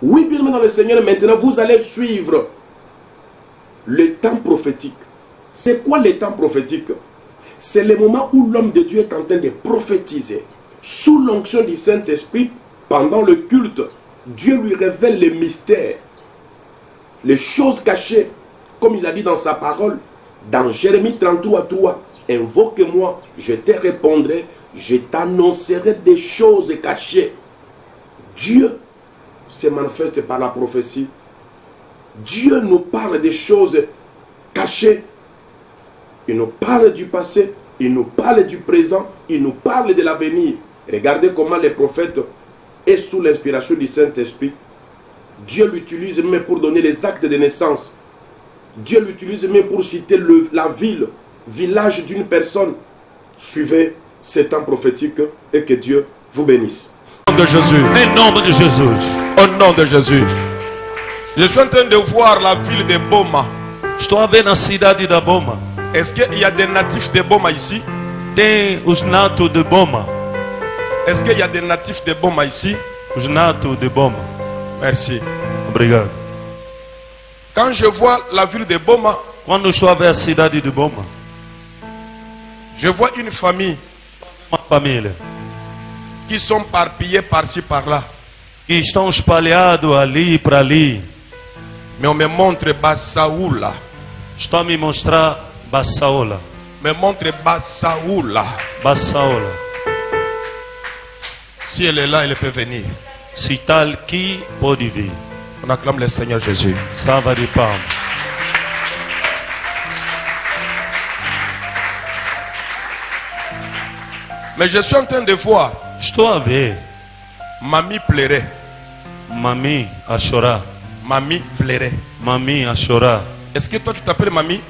Oui, bien aimé dans le Seigneur, maintenant vous allez suivre le temps prophétique. C'est quoi le temps prophétique? C'est le moment où l'homme de Dieu est en train de prophétiser. Sous l'onction du Saint-Esprit, pendant le culte, Dieu lui révèle les mystères, les choses cachées, comme il a dit dans sa parole, dans Jérémie 33:3. Invoque-moi, je te répondrai, je t'annoncerai des choses cachées. Dieu se manifeste par la prophétie. Dieu nous parle des choses cachées. Il nous parle du passé, il nous parle du présent, il nous parle de l'avenir. Regardez comment les prophètes, et sous l'inspiration du Saint-Esprit, Dieu l'utilise même pour donner les actes de naissance. Dieu l'utilise même pour citer la ville, village d'une personne. Suivez ce temps prophétique et que Dieu vous bénisse. Au nom de Jésus. Em nome de Jesus. Au nom de Jésus. Je suis en train de voir la ville de Boma. Estou a ver na cidade da Boma. Est-ce qu'il y a des natifs de Boma ici? Tem os natos de Boma. Est-ce qu'il y a des natifs de Boma ici? Os natos de Boma. Merci. Obrigado. Quand je vois la ville de Boma, Quando estou a ver a cidade de Boma, je vois une famille uma família qui sont parpillées par-ci par-là. que estão espalhados ali e para ali. Mais on me montre Bassaoula. Estão a me mostrar Bassaola. Me montre Bassaoula. Bassaola. Si elle est là, elle peut venir. Se está aqui, pode vir. On acclame le Seigneur Jésus. Salva de palmas. Mais je suis en train de voir Estou a ver Mamie pleurer. Mami a chorar. Mamie pleurer. Mami a chorar. Est-ce que toi tu t'appelles Mamie?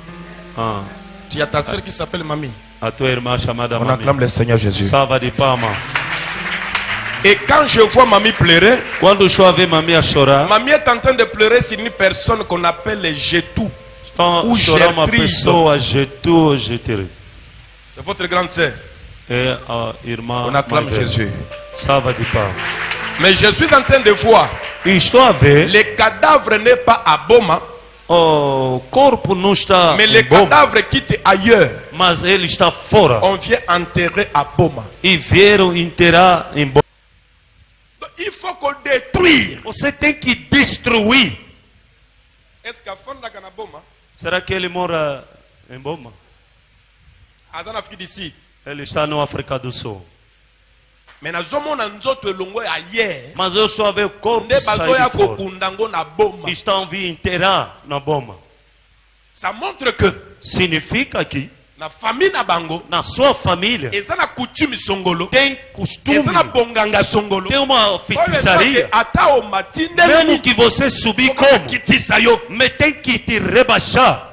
Ah, Tu as ta soeur qui s'appelle Mamie. a tua irmã chamada On Mami. acclame le Seigneur Jésus. Salva de palmas. Et quand je vois Mamie pleurer, Quando estou a ver Mami a chorar, Mamie est en train de pleurer sur une personne qu'on appelle les Jetou. estão a O chorar uma Gertrude. pessoa, Getu, Getiri. C'est votre grande sœur. É a irmã. On acclame mais velha. Jésus. Salva de palmas. Mais je suis en train de voir, E estou a ver, le cadavre n'est pas à Boma, o corpo não está mais em le Boma, cadavre quitte ailleurs. mas ele está fora. On vient enterrer à Boma. E vieram enterrar em Boma. Donc, il faut qu'on détruire. Você tem que destruir. Est-ce qu'à fond na Boma, Será que ele mora em Boma? Azana Afrique d'ici. Ele está na África do Sul. Mais na zomona nzoto elongo ailleurs. Mas eu só vejo o corpo Nde sair bazoya de fora. kokundango na Boma. Estão vindo enterrar na Boma. Ça montre que Significa que na famille na bango, na sua família eza na coutume songolo, tem costume, eza na bonganga songolo. tem uma feitiçaria. Ata o matinde Mesmo que você subir como, kitisa yo. mas tem que te rebaixar.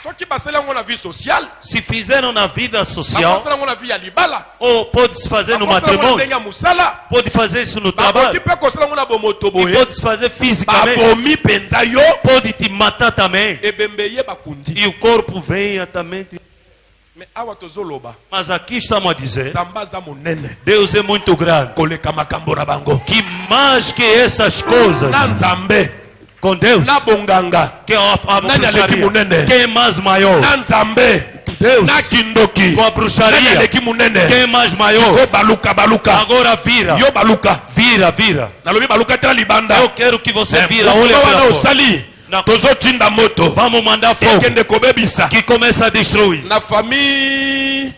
Só que basela ngo na vie sociale, Se fizeram na vida social, basela ngo na vie ya libala, ou pode se fazer no basela ngo na matrimônio, ndenga musala, pode fazer isso no bakoki trabalho, pe kosala ngo na bomoto e boye, pode se fazer fisicamente, babomi penza yo, pode te matar também. ebembeye bakundi. E o corpo vem também. Mais awa tozoloba, Mas aqui estamos a dizer, Samba za monene, Deus é muito grande. koleka makambo na bango. Que mais que essas coisas, Na nzambe, com Deus, na bonganga, que a Nani aleki bruxaria, munene? quem é mais maior? na nzambe, Deus, na kindoki, com a nani bruxaria, aleki munene? quem é mais maior? Siko baluka baluka, Agora vira, yo baluka. vira, vira. Nalobi baluka tela libanda. Eu quero que você vira, Olha olha wana para fora. osali. Na- Tozotinda moto. Vamos mandar fogo, Ekende kobebisa. que começa a destruir. Na famille,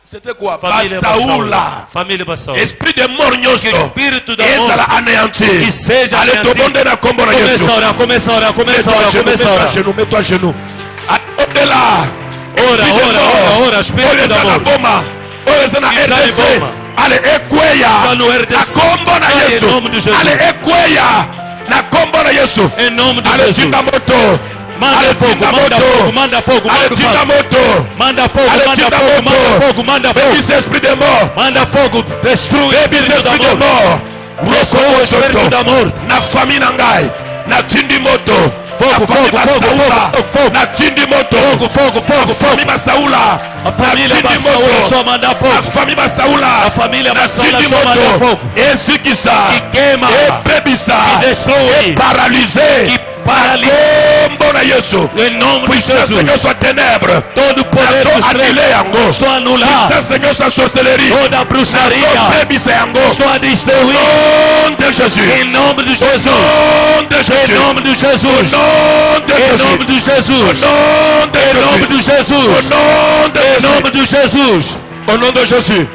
c'était quoi? Família Basaoula. Bassaola. Família Bassaola. Esprit de mort Que nyoso. espírito da Ezala morte anéanti. que seja Allez, anéanti. tobonde na kombo na Yesu. Começa a orar, começa a orar, começa a Mets-toi à orar, genoux, começa a mets-toi à orar. genoux, mets-toi à genoux. Allez, là. Ora, Esprit de ora, mort. ora, ora, espírito Oyo da eza na morte. Boma. Oyo eza na Isa RDC. ni Boma. Allez, ekweya. Isa no RDC. Na kombo na Allez, Yesu. em nome de Jesus. Allez, ekweya. Na kombo na Yesu. Em nome de Allez, Jesus. tinda moto. Manda Allez, fogo, tinda manda moto. fogo, manda fogo, Allez, manda tinda fogo. moto. Manda fogo, Allez, manda tinda fogo, manda moto. fogo, manda fogo. Baby, c'est esprit de mort. Manda fogo, destrui o Baby, c'est espírito da esprit de morte. mort. Destrui o espírito da morte. Na famille na ngai. Na tindi moto. Fogo, Na famille fogo, fogo, Basaoula. fogo, fogo. Na tindi moto. Fogo, fogo, fogo, Na fogo. famille Basaoula. A família Na tindi Bassaola moto. só manda Na fogo. famille Basaoula. A família Na Bassaola tindi só manda moto. fogo. Ezikisa. Que queima. Ebebisa. Que destrui, paralysé. que paralisa. Le nom de Jésus. Seigneur soit ténèbres. Todo o poder Estou dos annulé trevas. yango. Estou a anular Puissance Seigneur soit sorcellerie. toda a bruxaria. Estou a destruir. Nom de Jésus. Em nome de Jesus. Nom de Em Jésus. nome de Jesus. Nom de Em Jésus. nome de Jesus. Nom de Em nome Jésus. de Jesus. Nom de Em Jésus. nome de Jesus. Au nom de Jésus.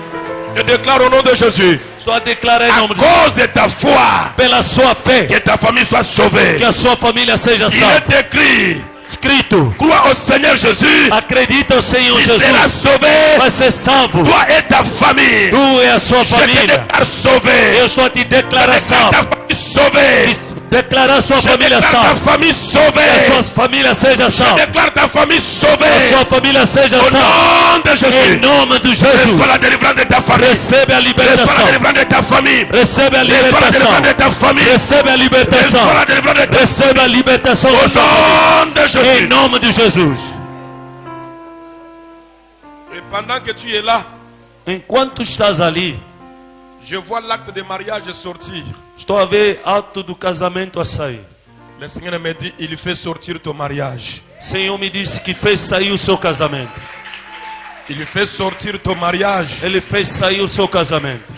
Je déclare au nom de Jésus. Estou a declarar em À nome de cause de ta foi, pela sua fé, que ta famille soit sauvée. que a sua família seja Il salva. est écrit, Escrito, crois au Seigneur Jésus, acredita no Senhor tu seras Jesus, sauvé, vai ser salvo. toi et ta famille. Tu e a sua Je te família. déclare sauvé. Eu estou a te declarar Ta salvo. famille sauvée. Declarar sua Je família déclare ta salva. famille Que a sauvée. sua família seja Je salva. déclare ta famille Que a sauvée. sua família seja Au salva. nom de Em Jésus. nome de Reçois Jesus. la délivrance de ta famille. Recebe a Reçois la libertação. délivrance de ta famille. Recebe a Reçois la libertação. délivrance de ta famille. Recebe a libertação. Reçois la délivrance de ta Recebe a libertação. Au da sua família. nom de Em Jésus. nome de Jesus. Et pendant que tu es là, Enquanto estás ali, je vois l'acte de mariage sortir. estou a ver ato do casamento a sair. Le Seigneur me dit, il fait sortir ton mariage. O Senhor me disse que fez sair o seu casamento. Il fait sortir ton mariage. Ele fez sair o seu casamento.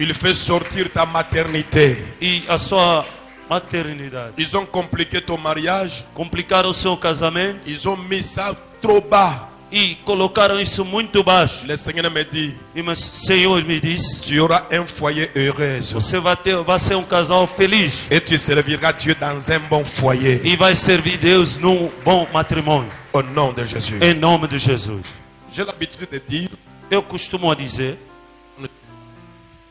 Il fait sortir ta maternité. E a sua maternidade. Ils ont compliqué ton mariage. Complicaram o seu casamento Ils ont mis ça trop bas. e colocaram isso muito baixo. Le Seigneur me dit, E o Senhor me disse: tu auras un foyer heureux. você vai ser um casal feliz Et tu serviras Dieu dans un bon foyer. e vai servir Deus num bom matrimônio. Au nom de Jésus. Em nome de Jesus. J'ai l'habitude de dire, Eu costumo dizer: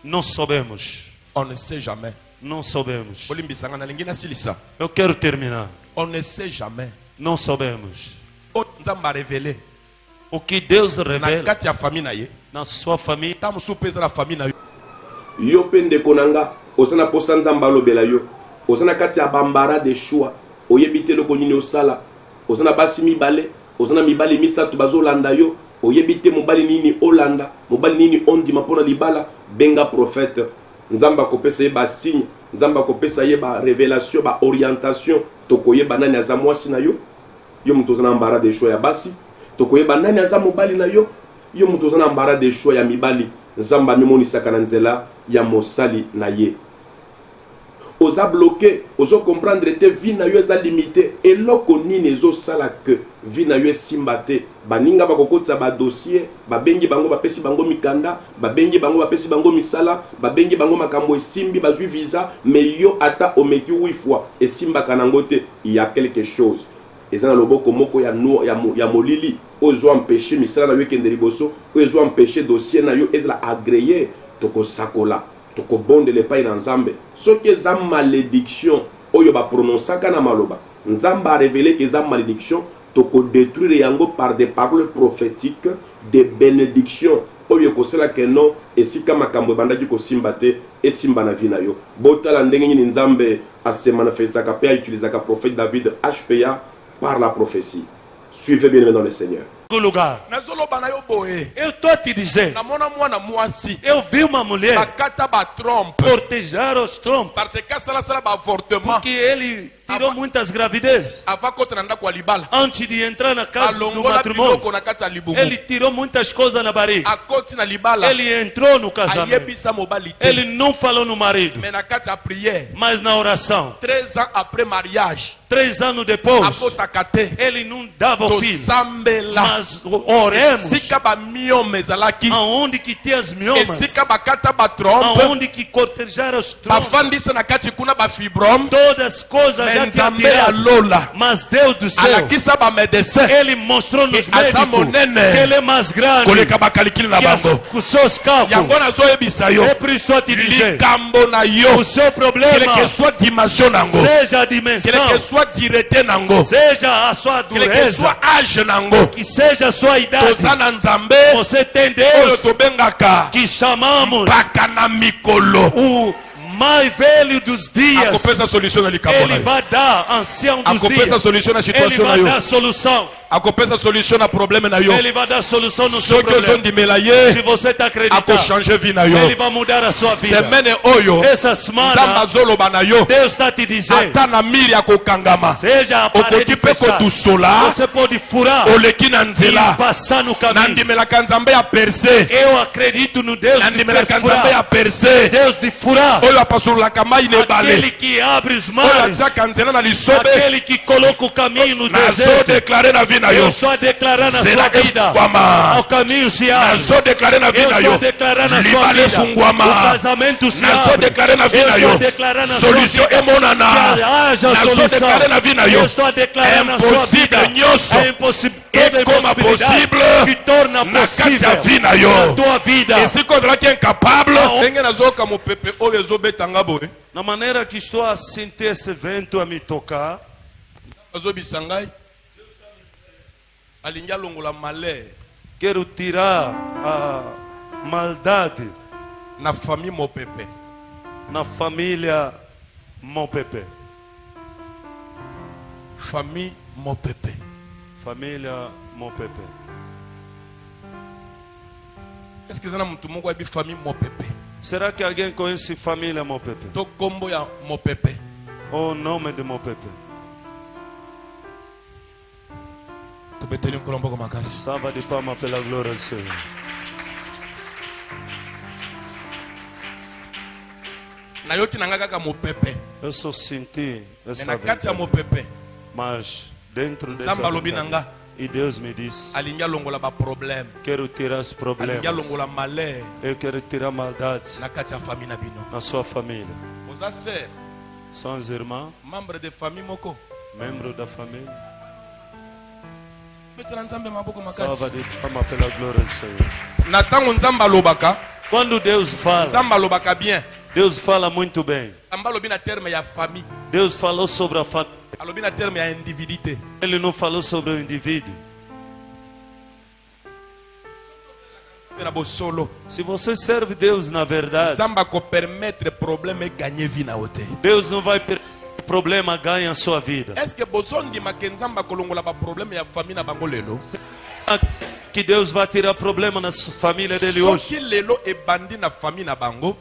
não soubemos. on ne sait jamais. Não soubemos. Bolimbisanga na lingina silisa. Eu quero terminar. On ne sait jamais. Não soubemos. O nzamba révélé. O que Deus Na revela kati ya famille na ye. na sua família. Tamu supeza la famille na yo. yo mpe ndeko na nga oza na posa nzambe alobela yo oza na kati ya bambara de shwa oyebi te eloko nini osala oza na basi mibale oza na mibali misato bazolanda yo oyebi te mobali nini olanda mobali nini ondima mpo na libala benga prophète nzambe akopesa ye basigne nzambe akopesa ye barévélation baorientation tokoyeba nani aza mwasi na yo yo moto oza na mbara de shwa ya basi tokoyeba nani aza mobali na yo yo moto oza na mbara de shwa ya mibali nzambe amimonisaka na nzela ya mosali na ye oza bloqué ozo comprendre te vie na yo eza limité eloko nini ezosala ke vie na yo esimba te baninga bakokotisa badossier babengi bango bapesi bango mikanda babengi bango bapesi bango misala babengi bango makambo esimbi bazwi visa mais yo ata omeki 8 fois esimbaka nango te il y a quelque chose eza na loboko moko ya molili oyo ezo empêche misala na yo ekende liboso oyo ezo empêche dossier na yo ezala agréé tokosakola tokobondela epai na nzambe soki eza malédiction oyo baprononsaka na maloba nzambe arévele ke eza malédiction tokodétruire yango par des paroles prophétiques de bénédiction oyo ekosalaka no esika makambo ebandaki kosimba te esimba na vi na yo botala ndenge nini nzambe asemanifestaka mpe autilisaka prophète David HPA par la prophétie. Suivez bien dans le Seigneur. Lugar. Nazoloba na yo boye. Eu estou a te dizer. Namona mwana mwasi. Eu vi uma mulher Bakata ba trompe. cortejar os trompos. Parce que sala ba avortement. Porque ele tirou muitas gravidezes. Ava kota nanda kwa libala. Antes de entrar na casa do Alongola matrimônio, biloko na kati ya libumu. ele tirou muitas coisas na barriga. Akoti na libala. Ele entrou no casamento. Ayebisa mobali te. Ele não falou no marido, Mais na kati ya prière. mas na oração. 13 ans après mariage. 3 anos depois, Abotaka te. ele não dava o filho. Tosambela. Mas oremos Esika ba miome ezalaki. aonde que tem as miomas, Esika bakata ba trompe. aonde que cortejaram os trompos, Bafandisa na kati kuna ba fibrome. todas as coisas já tinham Nzambe ya tirado. lola. Mas Deus do céu, Alakisa ba médecin. ele mostrou nos Que asa médicos monene. que ele é mais grande Koleka bakalikili na que bango. os seus cálculos. Yango nazoyebisa yo. É por isso que eu te dizer, Likambo na yo. o seu problema, Quelle que soit dimension nango. seja a Quelle dimensão, que soit direté nango. seja a sua Quelle que dureza, soit âge nango. que seja a sua idade, Toza na nzambe. você tem Oyo Deus tobengaka. que chamamos Baka na mikolo. o mais velho dos dias, akopesa solution na likambo ele na yo, vai dar, ancião dos akopesa dias, solution na ele situation na vai yo, dar solução. akopesa solution na problème na yo. Ele vai dar solução no seu Soki problema. ozondimela Se ye você está acreditando, akochange vie na yo. ele vai mudar a sua vida. Semaine oyo Essa nzambe semana, azoloba na yo, Deus está te dizendo, ata na miri akokangama seja a okoki parede mpe fechada, kotusola, você pode furar oleki na e nzela. passar no caminho. Nandimelaka nzambe ya perse, Eu acredito no Deus de nandimelaka nzambe ya perfurar, perse, Deus de furar, oyo apasololaka mai na aquele ebale, que abre os oyo mares, atiaka nzela na lisobe. aquele que coloca o caminho no deserto. Nazodeklare na vie na Eu yo, estou a declarar na nzela sua vida, efungwama. o caminho se abre. Nazodeklare na vie Eu na estou a yo, declarar na sua libala vida, o efungwama. casamento se abre. Nazodeklare na vie Eu na estou a yo, declarar na sua solution vida emonana. que haja Nazodeklare solução. na vie na Eu yo, estou a declarar na sua vida impossible nyonso a toda ekoma impossibilidade possible que torna na kati ya possível vie na yo. na tua vida. esika ozalaki incapable ndenge nazoyoka mopepe oyo ezobetanga boye, Na maneira que estou a sentir esse vento a me tocar, azobisa ngai, alingi alongola malheur quero tirar a maldade na famille mopepe. na família Mopepe. Famille mopepe. Família Mopepe. Est-ce que zana mutu moko ayebi famille mopepe Será que alguém conhece família Mopepe? to kombo ya mopepe? O nome de Mopepe. Tobeteli nkolo mboko makasi. Salva de palma pela glória do Senhor. Nayoki nanga kaka mopepe, Eu só senti mais essa na kati ya ventania. mopepe Mas dentro dessa nzambe alobi na ventania, nga e Deus me disse, alingi alongola baproblème, quero tirar os alingi problemas. alongola malheur Eu quero tirar maldade na kati ya famille na bino. na sua família. Oza sœur, São os irmãos, membre de famille moko, membros da família. betela nzambe maboko Salva makasi. de palma pela glória do Senhor. Na ntango nzambe alobaka, Quando Deus fala, nzambe alobaka bien. Deus fala muito bem. Nzambe alobi na terme ya famille, Deus falou sobre a família. alobi na terme ya individualité. Ele não falou sobre o indivíduo. Mpe na bosolo Se você serve Deus na verdade, nzambe akopermettre problème eganye vie na yo te. Deus não vai permitir que o problema ganhe a sua vida. Est ce que bozondimaka nzambe akolongola baproblème ya famille na bango lelo? Que Deus vai tirar problema na família dele hoje. Soki lelo ebandi na famille na bango,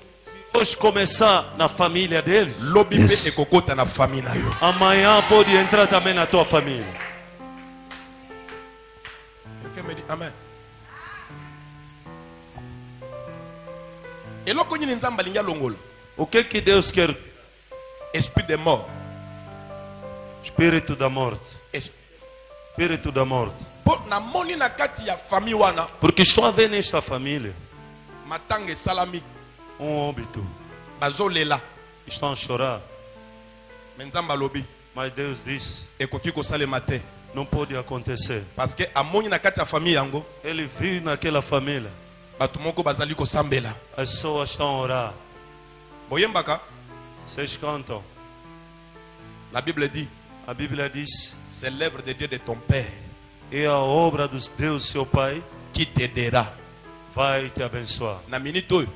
Hoje começar na família deles, lobi mpe ekokota na famille na yo. amanhã pode entrar também na tua família. Quelqu'un me dit amen. Eloko nini nzambe alingi alongola? O que Deus quer? Esprit de mort. Espírito da morte. Espírito da morte. Po namoni na kati ya famille wana Porque estou a ver nesta família matanga esalami óbito. bazolela, Estão a chorar. me nzambe alobi Mas Deus disse, ekoki kosalema te, não pode acontecer. parce que amoni na kati ya famille yango Ele viu naquela família. bato moko bazali kosambela. As pessoas estão a orar. Boyembaka, Vocês cantam. la Bible dit A Bíblia diz, c'est l'œuvre de Dieu de ton père e a obra dos Deus, seu Pai, qui t'aidera. vai te abençoar. Na minute oyo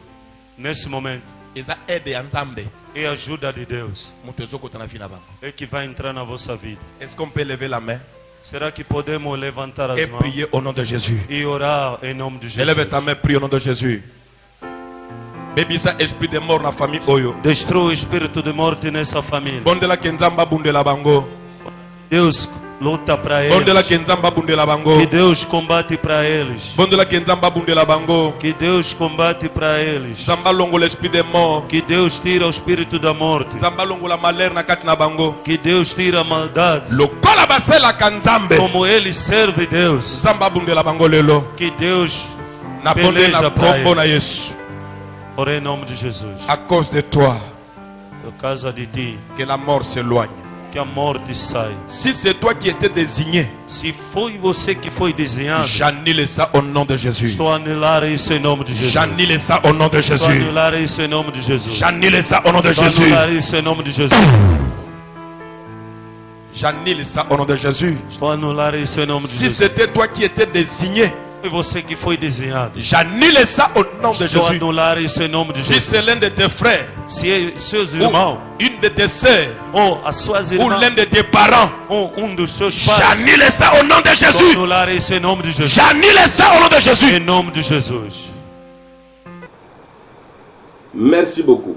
Nesse momento, eza aide ya nzambe é a ajuda de Deus moto ezokota na vie na bango. é que vai entrar na vossa vida. Est-ce qu'on peut lever la main Será que podemos levantar as et mãos prier au nom de Jésus? e orar em nome de Jesus? Élève ta main, prie au nom de Jésus. Bebisa esprit de mort na famille oyo. Destrua o espírito de morte nessa família. Bondela ke nzamba bundela bango. Deus luta para Bondela eles. ke nzamba bundela bango. Que Deus combate para eles. Bondela ke nzamba bundela bango. Que Deus combate para eles. Nzamba longo l'esprit de mort. Que Deus tira o espírito da morte. Nzamba longo la malheur na kati na bango. Que Deus tira a maldade. Lokola basela ka nzambe. Como eles servem Deus. Nzamba bundela bango lelo. Que Deus Na bonde na peleja para kombo na eles. Yesu. Ora em nome de Jesus. À cause de toi Por causa de ti. que la mort s'éloigne. Que a morte sai. Si c'est toi qui étais désigné, Se foi você que foi desenhado, j'annule ça au nom de Jésus. estou a anular isso em nome de Jesus. J'annule ça au nom de Estou a Jésus. anular isso em nome de Jesus. J'annule ça au nom de Estou a Jésus. anular isso em nome de Jesus. J'annule ça au nom de Jésus. Estou a anular isso em nome de Si Jesus. c'était toi qui étais désigné, E você que foi desenhado. J'annule ça au nom de Estou a Jésus. anular isso em nome de Si Jesus. c'est l'un de tes frères, Se seus ou irmãos, une de tes sœurs, ou as suas ou irmãs, l'un de tes parents, ou dos seus pais, j'annule ça au nom de estou a Jésus. anular isso em nome de Jesus. J'annule ça au nom de Jésus. Em nome de Jesus. Merci beaucoup.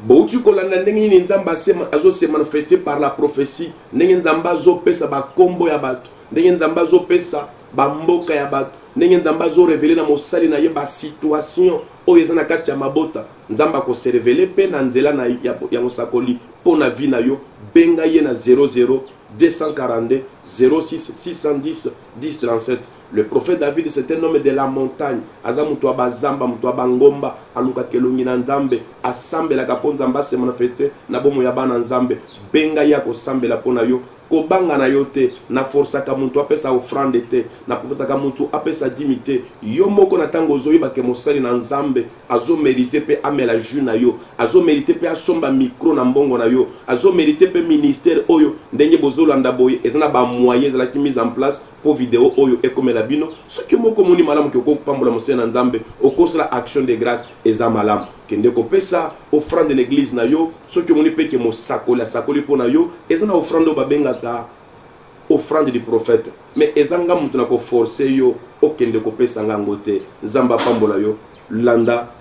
Bouti kolanda ndenge nini nzamba azo se manifester par la prophétie, ndenge nzamba zo pesa ba kombo ya bato, ndenge nzamba zo pesa ba mboka ya bato, ndenge nzamba zo révéler na mosali na ye ba situation oyo eza na kati ya mabota, nzamba ko se révéler pe na nzela na ya mosakoli po na vie na yo, benga ye na 00 242 06 610 10 37. Le prophète David, c'est un homme de la montagne. Azamutua bazamba, mutua bangomba, aluka kelungi na nzambe, asambe la kapon zamba se manifeste, na bomo yaba na nzambe, benga yako sambe la pona yo, kobanga na yo te, na forsa ka mutu apesa offrande te, na profeta ka mutu apesa dimite, yo moko na tango zoyi ba ke mosali na nzambe, azo mérité pe amela ju na yo, azo mérité pe asomba micro na mbongo na yo, azo mérité pe ministère oyo, ndenge bozolanda boye, ezana ba moyen ezala ki mise en place pour vidéo oyo ekomela bino, ce que moko moni malamu ke ko pambola mosali na nzambe, okosala action de grâce eza malamu. Kende ko pesa offrande de l'église na yo, ce que moni pe ke mosakoli sakoli pona yo, ezana offrande ba bengaka offrande du prophète, mais ezanga mutu na ko forcer yo okende ko pesa ngango te, nzamba pambola yo landa